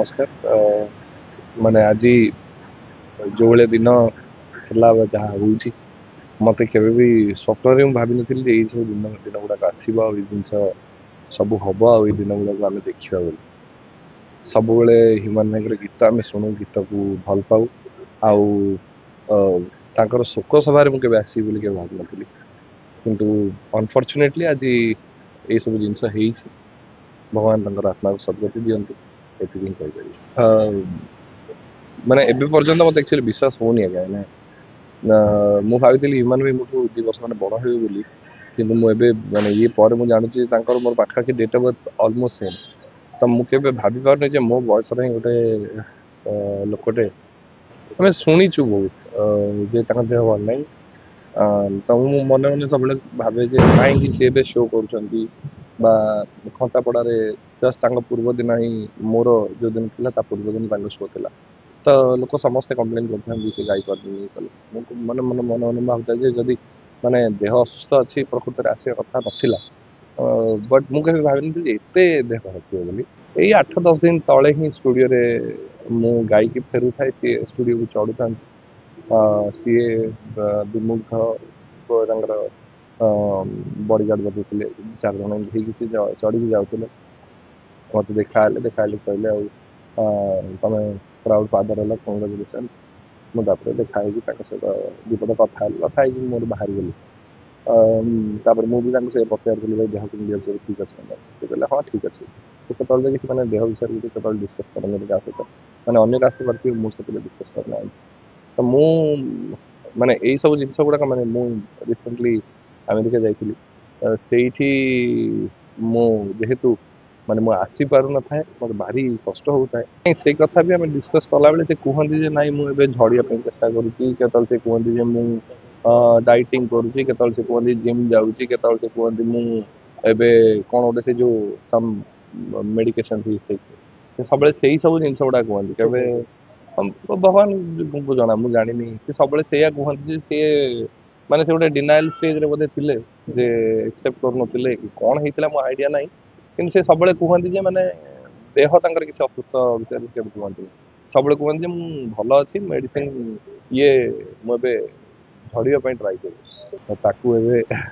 नमस्कार माने आज जो भाई दिन है जहाँ हूँ मत के स्वप्न भाव नी सब दिन दिन गुड़ाक आसो जिन सब हम आई दिन गुड़ाक आम देखा बोली सब ह्यूमन भाई गीत आम शुणु गीत को भल पाऊ आर शोक सभार मुझे आसवि बोली के भाव नी किंतु अनफर्चुनेटली आज ये सब जिनस भगवान आत्मा को सदगति दिंतु ये माने एबे पर्यंत मत एक्चुअली विश्वास होनी है मु भाई ह्यूमन भी मुझे 2 वर्ष मैंने बड़ हे बोली किंतु मुझे माने ये पर मुझे जानूँ मोर पाखापाखि date of birth almost same तो मुझे भाभी पारे मो बयस गोटे लोकटे आम शुणीचु बहुत जे देह भल ना तो मुझे मन मन सब भावे कहीं सी ए शो कर खंतापड़े जस्ट पूर्व दिन ही मोर जो दिन था पूर्व दिन शो था तो लोक समस्ते कम्प्लेन कर गाई कर मन मन मन मन भावता जदि माने देह असुस्थ अच्छी प्रकृति में आसा कथा नाला बट मुझे भावी एत देह खराब बोली यही 8-10 दिन तले ही स्टूडियो रे मु गाई की फेरू थाए सी स्टूडियो को चढ़ू था सी विमुग्ध बॉडीगार्ड बजे 4 जन सी चढ़ी जाते मत देखा कहले तुम प्राउड फादर है कंग्रेचुलेसन मुझे देखाई सहित दीपद कथा कथा मोर बाहरी गली मुझे पचारि भाई देह कमी ठीक अच्छे कहले हाँ ठीक अच्छे से कतल कि मैंने देह विषय कतल डिस्कस करेंगे क्या सहित मैंने अन्य क्या करती मुझे डिस्कस करना तो मु माने यही सब जिन गुड़ाक मैंने रिसेंटली अमेरिका जाइली से जेहेतु माने मु आसी पार न था मत भारी कष्ट होता है से कथा भी आम डिस्कस कला बेले से कहते नाई मुझे झड़िया चेष्टा करुँच से कहते मु डाइटिंग करुँच से कहते जिम जाऊँगी से कहते मुझे कौन गोटे से जो सम मेडिकेशन सब से सब जिन गुड़ा कहते के भगवान को जना मुझे जानी सी सब से कहते सी माने से गोटे डिनाइल स्टेज रे बोधे थिले जे एक्सेप्ट कर कौन होता मो आइडिया ना कि से सब कहते माने देह तंकर किसी असुस्थ विषय के कहते सब कहते भल अच्छी मेडिसिन ये मुझे झड़िया ट्राए कर